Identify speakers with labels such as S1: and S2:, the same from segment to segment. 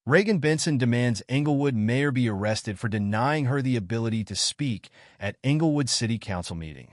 S1: Regan Benson demands Englewood Mayor be arrested for denying her the ability to speak at Englewood City Council meeting.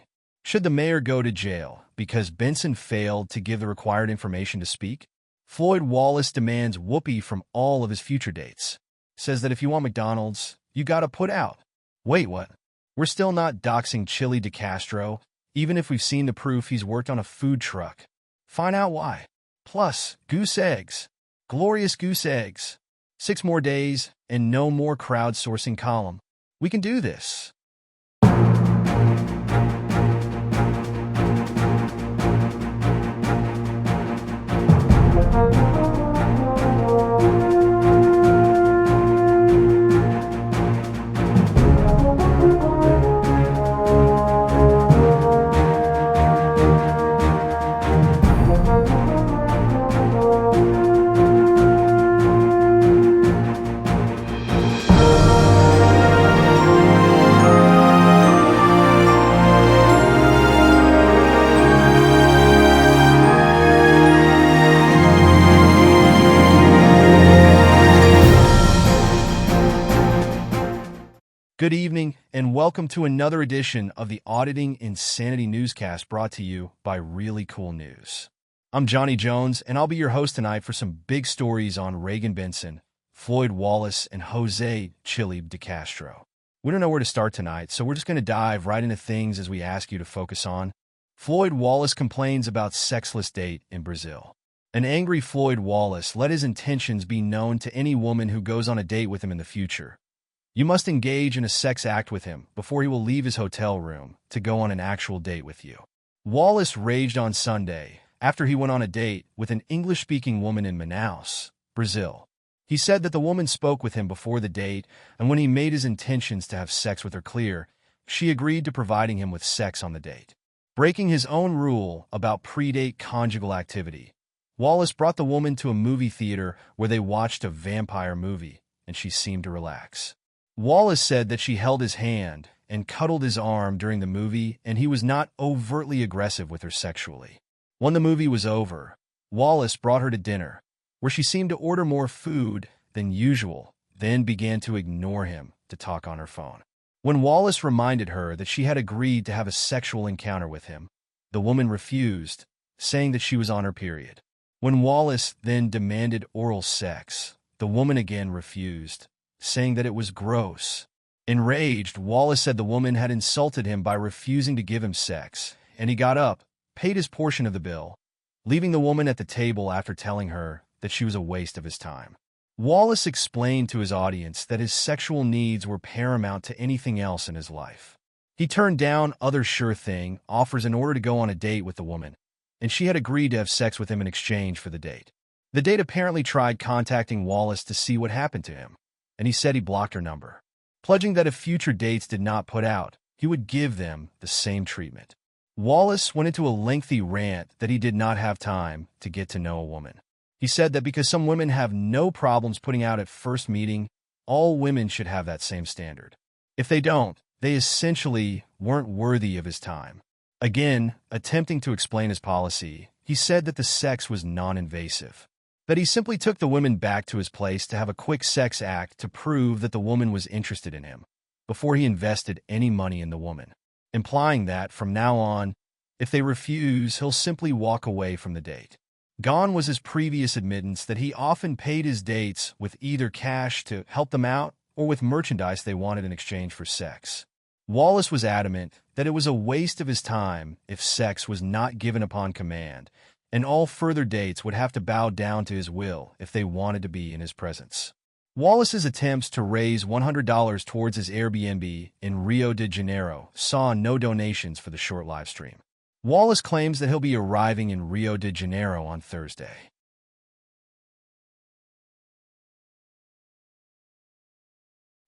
S1: Should the mayor go to jail because Benson failed to give the required information to speak? Floyd Wallace demands WHOOPIE from all of his future dates. Says that if you want McDonald's, you gotta put out. Wait, what? We're still not doxing Chille DeCastro, even if we've seen the proof he's worked on a food truck. Find out why. Plus, Goose Eggs. Glorious Goose Eggs. 6 more days and no more crowdsourcing column. We can do this. Good evening, and welcome to another edition of the Auditing Insanity Newscast brought to you by ReallyCoolNews. I'm Johnny Jones, and I'll be your host tonight for some big stories on Regan Benson, Floyd Wallace, and Chille DeCastro. We don't know where to start tonight, so we're just going to dive right into things as we ask you to focus on. Floyd Wallace complains about sexless date in Brazil. An angry Floyd Wallace let his intentions be known to any woman who goes on a date with him in the future. You must engage in a sex act with him before he will leave his hotel room to go on an actual date with you. Wallace raged on Sunday after he went on a date with an English-speaking woman in Manaus, Brazil. He said that the woman spoke with him before the date, and when he made his intentions to have sex with her clear, she agreed to providing him with sex on the date. Breaking his own rule about pre-date conjugal activity, Wallace brought the woman to a movie theater where they watched a vampire movie, and she seemed to relax. Wallace said that she held his hand and cuddled his arm during the movie, and he was not overtly aggressive with her sexually. When the movie was over, Wallace brought her to dinner, where she seemed to order more food than usual, then began to ignore him to talk on her phone. When Wallace reminded her that she had agreed to have a sexual encounter with him, the woman refused, saying that she was on her period. When Wallace then demanded oral sex, the woman again refused, saying that it was gross. Enraged, Wallace said the woman had insulted him by refusing to give him sex, and he got up, paid his portion of the bill, leaving the woman at the table after telling her that she was a waste of his time. Wallace explained to his audience that his sexual needs were paramount to anything else in his life. He turned down other sure-thing offers in order to go on a date with the woman, and she had agreed to have sex with him in exchange for the date. The date apparently tried contacting Wallace to see what happened to him, and he said he blocked her number, pledging that if future dates did not put out, he would give them the same treatment. Wallace went into a lengthy rant that he did not have time to get to know a woman. He said that because some women have no problems putting out at first meeting, all women should have that same standard. If they don't, they essentially weren't worthy of his time. Again, attempting to explain his policy, he said that the sex was non-invasive, that he simply took the women back to his place to have a quick sex act to prove that the woman was interested in him, before he invested any money in the woman, implying that, from now on, if they refuse, he'll simply walk away from the date. Gone was his previous admittance that he often paid his dates with either cash to help them out or with merchandise they wanted in exchange for sex. Wallace was adamant that it was a waste of his time if sex was not given upon command, and all further dates would have to bow down to his will if they wanted to be in his presence. Wallace's attempts to raise $100 towards his Airbnb in Rio de Janeiro saw no donations for the short live stream. Wallace claims that he'll be arriving in Rio de Janeiro on Thursday.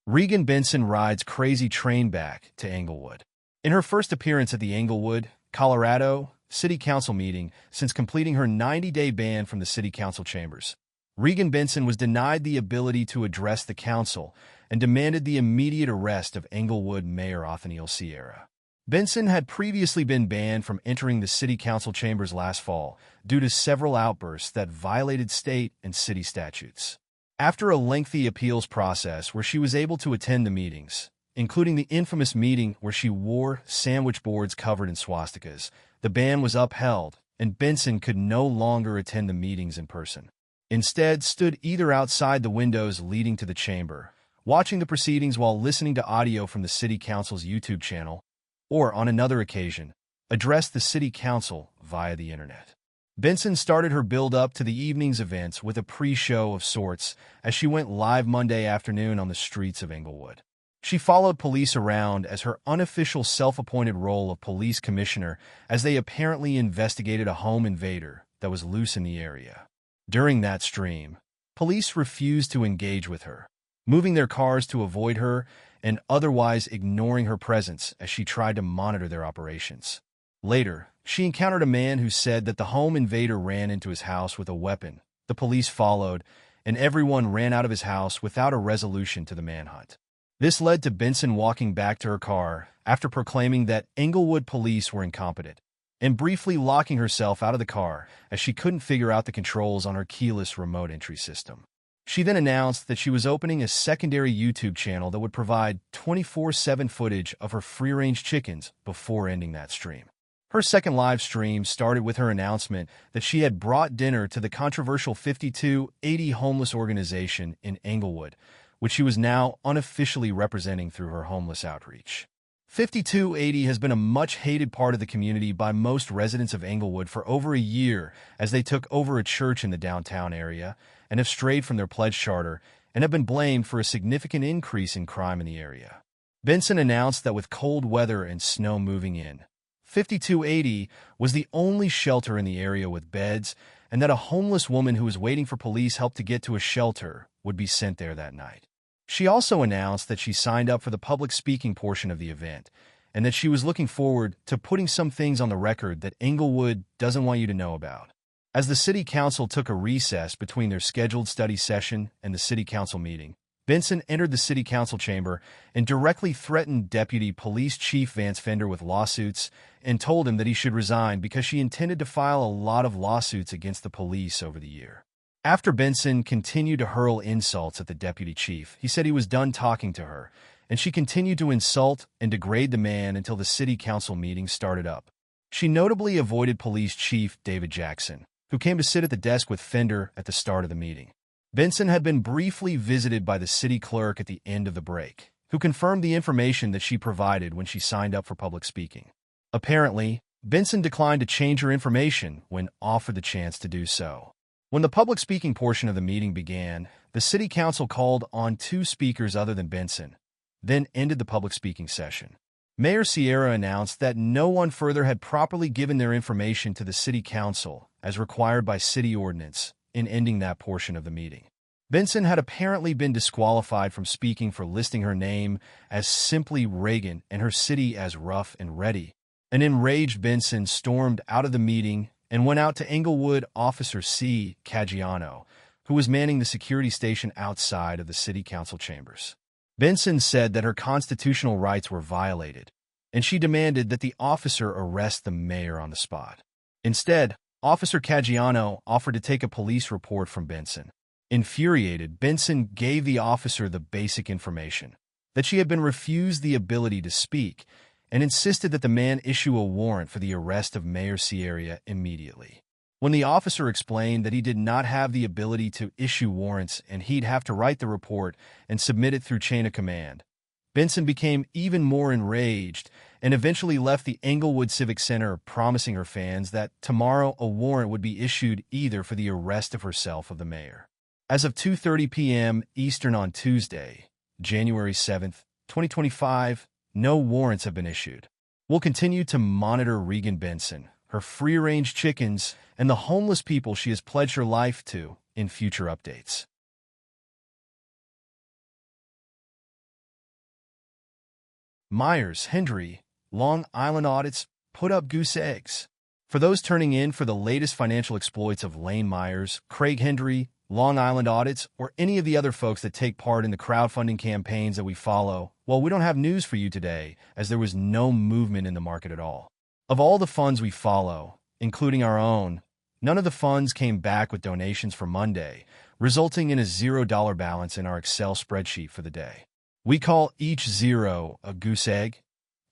S1: Regan Benson rides crazy train back to Englewood. In her first appearance at the Englewood, Colorado, City Council meeting since completing her 90-day ban from the City Council chambers, Regan Benson was denied the ability to address the council and demanded the immediate arrest of Englewood Mayor Othniel Sierra. Benson had previously been banned from entering the City Council chambers last fall due to several outbursts that violated state and city statutes. After a lengthy appeals process where she was able to attend the meetings, including the infamous meeting where she wore sandwich boards covered in swastikas, the ban was upheld, and Benson could no longer attend the meetings in person. Instead, stood either outside the windows leading to the chamber, watching the proceedings while listening to audio from the City Council's YouTube channel, or, on another occasion, addressed the City Council via the internet. Benson started her build-up to the evening's events with a pre-show of sorts as she went live Monday afternoon on the streets of Englewood. She followed police around as her unofficial self-appointed role of police commissioner as they apparently investigated a home invader that was loose in the area. During that stream, police refused to engage with her, moving their cars to avoid her and otherwise ignoring her presence as she tried to monitor their operations. Later, she encountered a man who said that the home invader ran into his house with a weapon. The police followed, and everyone ran out of his house without a resolution to the manhunt. This led to Benson walking back to her car after proclaiming that Englewood police were incompetent, and briefly locking herself out of the car as she couldn't figure out the controls on her keyless remote entry system. She then announced that she was opening a secondary YouTube channel that would provide 24/7 footage of her free-range chickens before ending that stream. Her second live stream started with her announcement that she had brought dinner to the controversial 5280 homeless organization in Englewood, which she was now unofficially representing through her homeless outreach. 5280 has been a much-hated part of the community by most residents of Englewood for over a year as they took over a church in the downtown area and have strayed from their pledge charter and have been blamed for a significant increase in crime in the area. Benson announced that with cold weather and snow moving in, 5280 was the only shelter in the area with beds, and that a homeless woman who was waiting for police help to get to a shelter would be sent there that night. She also announced that she signed up for the public speaking portion of the event, and that she was looking forward to putting some things on the record that Englewood doesn't want you to know about. As the City Council took a recess between their scheduled study session and the City Council meeting, Benson entered the City Council chamber and directly threatened Deputy Police Chief Vance Fender with lawsuits and told him that he should resign because she intended to file a lot of lawsuits against the police over the year. After Benson continued to hurl insults at the deputy chief, he said he was done talking to her, and she continued to insult and degrade the man until the City Council meeting started up. She notably avoided Police Chief David Jackson, who came to sit at the desk with Fender at the start of the meeting. Benson had been briefly visited by the city clerk at the end of the break, who confirmed the information that she provided when she signed up for public speaking. Apparently, Benson declined to change her information when offered the chance to do so. When the public speaking portion of the meeting began, the City Council called on 2 speakers other than Benson, then ended the public speaking session. Mayor Sierra announced that no one further had properly given their information to the City Council, as required by city ordinance, in ending that portion of the meeting. Benson had apparently been disqualified from speaking for listing her name as simply Regan and her city as Rough and Ready. An enraged Benson stormed out of the meeting and went out to Englewood Officer C. Caggiano, who was manning the security station outside of the City Council chambers. Benson said that her constitutional rights were violated, and she demanded that the officer arrest the mayor on the spot. Instead, Officer Caggiano offered to take a police report from Benson. Infuriated, Benson gave the officer the basic information, that she had been refused the ability to speak, and insisted that the man issue a warrant for the arrest of Mayor Sierra immediately. When the officer explained that he did not have the ability to issue warrants and he'd have to write the report and submit it through chain of command, Benson became even more enraged and eventually left the Englewood Civic Center, promising her fans that tomorrow a warrant would be issued either for the arrest of herself or the mayor. As of 2:30 p.m. Eastern on Tuesday, January 7th, 2025, no warrants have been issued. We'll continue to monitor Regan Benson, her free-range chickens, and the homeless people she has pledged her life to in future updates. Myers, Hendry, Long Island audits put up Goose Eggs. For those turning in for the latest financial exploits of Lane Myers, Craig Hendry, Long Island audits, or any of the other folks that take part in the crowdfunding campaigns that we follow, well, we don't have news for you today, as there was no movement in the market at all. Of all the funds we follow, including our own, none of the funds came back with donations for Monday, resulting in a $0 balance in our Excel spreadsheet for the day. We call each zero a goose egg,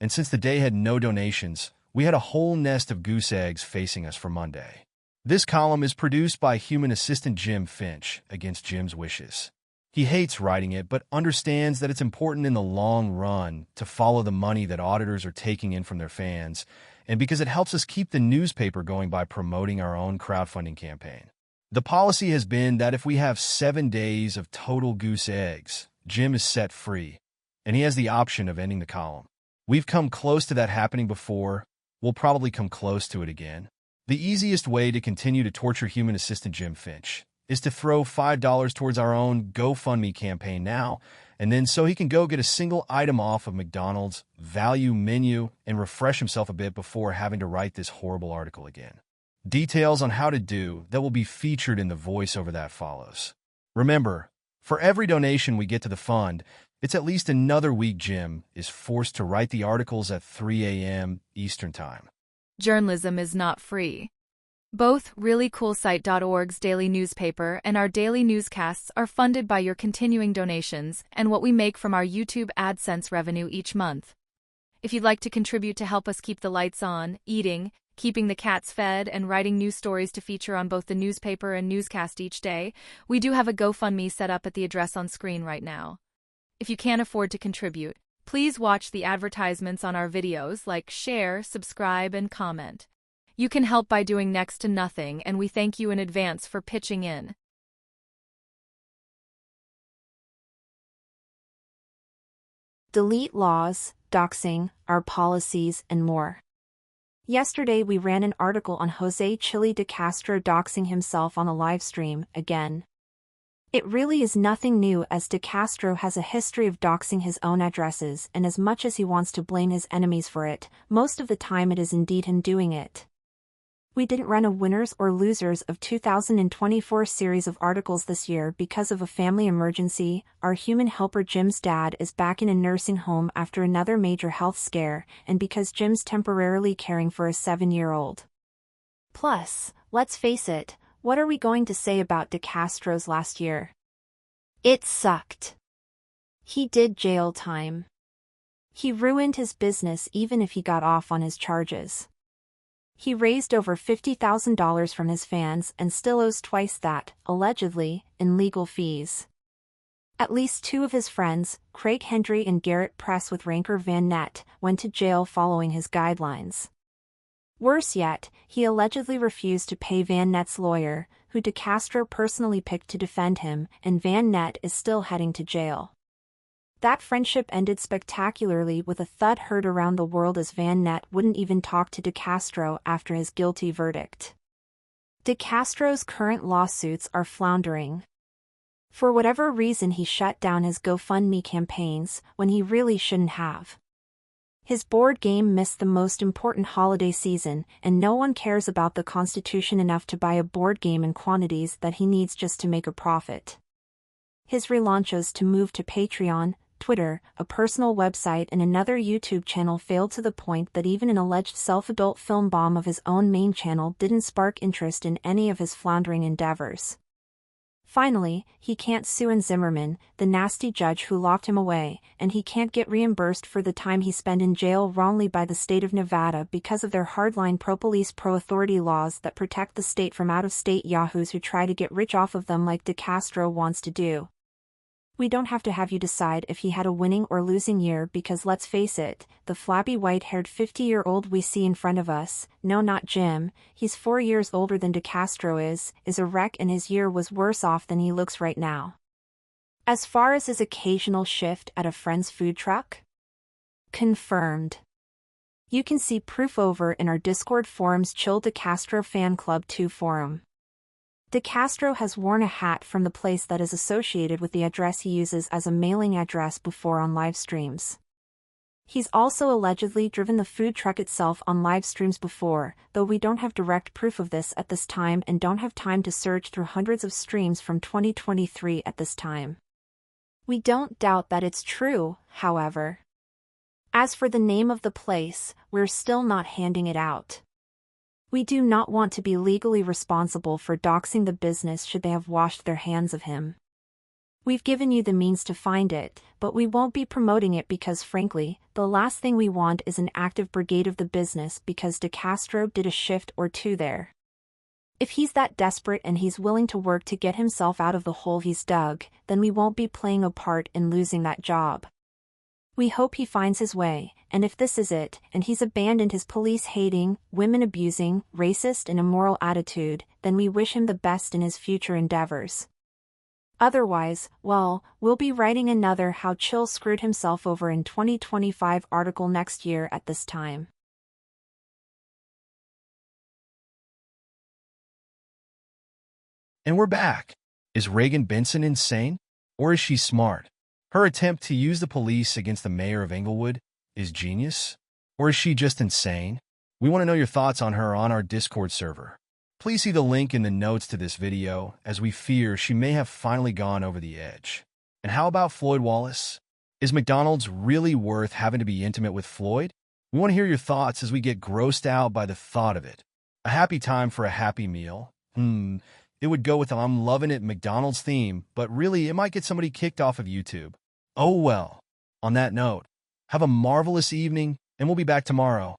S1: and since the day had no donations, we had a whole nest of goose eggs facing us for Monday. This column is produced by human assistant Jim Finch against Jim's wishes. He hates writing it, but understands that it's important in the long run to follow the money that auditors are taking in from their fans, and because it helps us keep the newspaper going by promoting our own crowdfunding campaign. The policy has been that if we have 7 days of total goose eggs, Jim is set free, and he has the option of ending the column. We've come close to that happening before. We'll probably come close to it again. The easiest way to continue to torture human assistant Jim Finch is to throw $5 towards our own GoFundMe campaign now, and then so he can go get a single item off of McDonald's value menu and refresh himself a bit before having to write this horrible article again. Details on how to do that will be featured in the voiceover that follows. Remember, for every donation we get to the fund, it's at least another week Jim is forced to write the articles at 3 a.m. Eastern Time.
S2: Journalism is not free. Both ReallyCoolSite.org's daily newspaper and our daily newscasts are funded by your continuing donations and what we make from our YouTube AdSense revenue each month. If you'd like to contribute to help us keep the lights on, eating, keeping the cats fed, and writing news stories to feature on both the newspaper and newscast each day, we do have a GoFundMe set up at the address on screen right now. If you can't afford to contribute, please watch the advertisements on our videos, like share, subscribe, and comment. You can help by doing next to nothing, and we thank you in advance for pitching in.
S3: Delete laws, doxing, our policies, and more. Yesterday we ran an article on Chille DeCastro doxing himself on a live stream, again. It really is nothing new, as DeCastro has a history of doxing his own addresses, and as much as he wants to blame his enemies for it, most of the time it is indeed him doing it. We didn't run a winners or losers of 2024 series of articles this year because of a family emergency. Our human helper Jim's dad is back in a nursing home after another major health scare, and because Jim's temporarily caring for a 7-year-old. Plus, let's face it, what are we going to say about DeCastro's last year? It sucked. He did jail time. He ruined his business even if he got off on his charges. He raised over $50,000 from his fans and still owes twice that, allegedly, in legal fees. At least 2 of his friends, Craig Hendry and Garrett Press with Ranker Van Nett, went to jail following his guidelines. Worse yet, he allegedly refused to pay Van Nett's lawyer, who DeCastro personally picked to defend him, and Van Nett is still heading to jail. That friendship ended spectacularly with a thud heard around the world as Van Nett wouldn't even talk to DeCastro after his guilty verdict. DeCastro's current lawsuits are floundering. For whatever reason, he shut down his GoFundMe campaigns when he really shouldn't have. His board game missed the most important holiday season, and no one cares about the Constitution enough to buy a board game in quantities that he needs just to make a profit. His relaunches to move to Patreon, Twitter, a personal website, and another YouTube channel failed to the point that even an alleged self-adult film bomb of his own main channel didn't spark interest in any of his floundering endeavors. Finally, he can't sue Zimmerman, the nasty judge who locked him away, and he can't get reimbursed for the time he spent in jail wrongly by the state of Nevada because of their hardline pro-police, pro-authority laws that protect the state from out-of-state yahoos who try to get rich off of them like DeCastro wants to do. We don't have to have you decide if he had a winning or losing year because let's face it, the flabby white-haired 50-year-old we see in front of us, no not Jim, he's 4 years older than DeCastro is a wreck, and his year was worse off than he looks right now. As far as his occasional shift at a friend's food truck? Confirmed. You can see proof over in our Discord forum's Chille DeCastro Fan Club 2 forum. DeCastro has worn a hat from the place that is associated with the address he uses as a mailing address before on live streams. He's also allegedly driven the food truck itself on live streams before, though we don't have direct proof of this at this time and don't have time to search through hundreds of streams from 2023 at this time. We don't doubt that it's true, however. As for the name of the place, we're still not handing it out. We do not want to be legally responsible for doxing the business should they have washed their hands of him. We've given you the means to find it, but we won't be promoting it because frankly, the last thing we want is an active brigade of the business because DeCastro did a shift or two there. If he's that desperate and he's willing to work to get himself out of the hole he's dug, then we won't be playing a part in losing that job. We hope he finds his way, and if this is it, and he's abandoned his police-hating, women-abusing, racist and immoral attitude, then we wish him the best in his future endeavors. Otherwise, well, we'll be writing another How Chille Screwed Himself Over in 2025 article next year at this time.
S1: And we're back. Is Regan Benson insane? Or is she smart? Her attempt to use the police against the mayor of Englewood is genius? Or is she just insane? We want to know your thoughts on her on our Discord server. Please see the link in the notes to this video, as we fear she may have finally gone over the edge. And how about Floyd Wallace? Is McDonald's really worth having to be intimate with Floyd? We want to hear your thoughts as we get grossed out by the thought of it. A happy time for a happy meal. It would go with the I'm loving it McDonald's theme, but really it might get somebody kicked off of YouTube. Oh well. On that note, have a marvelous evening, and we'll be back tomorrow.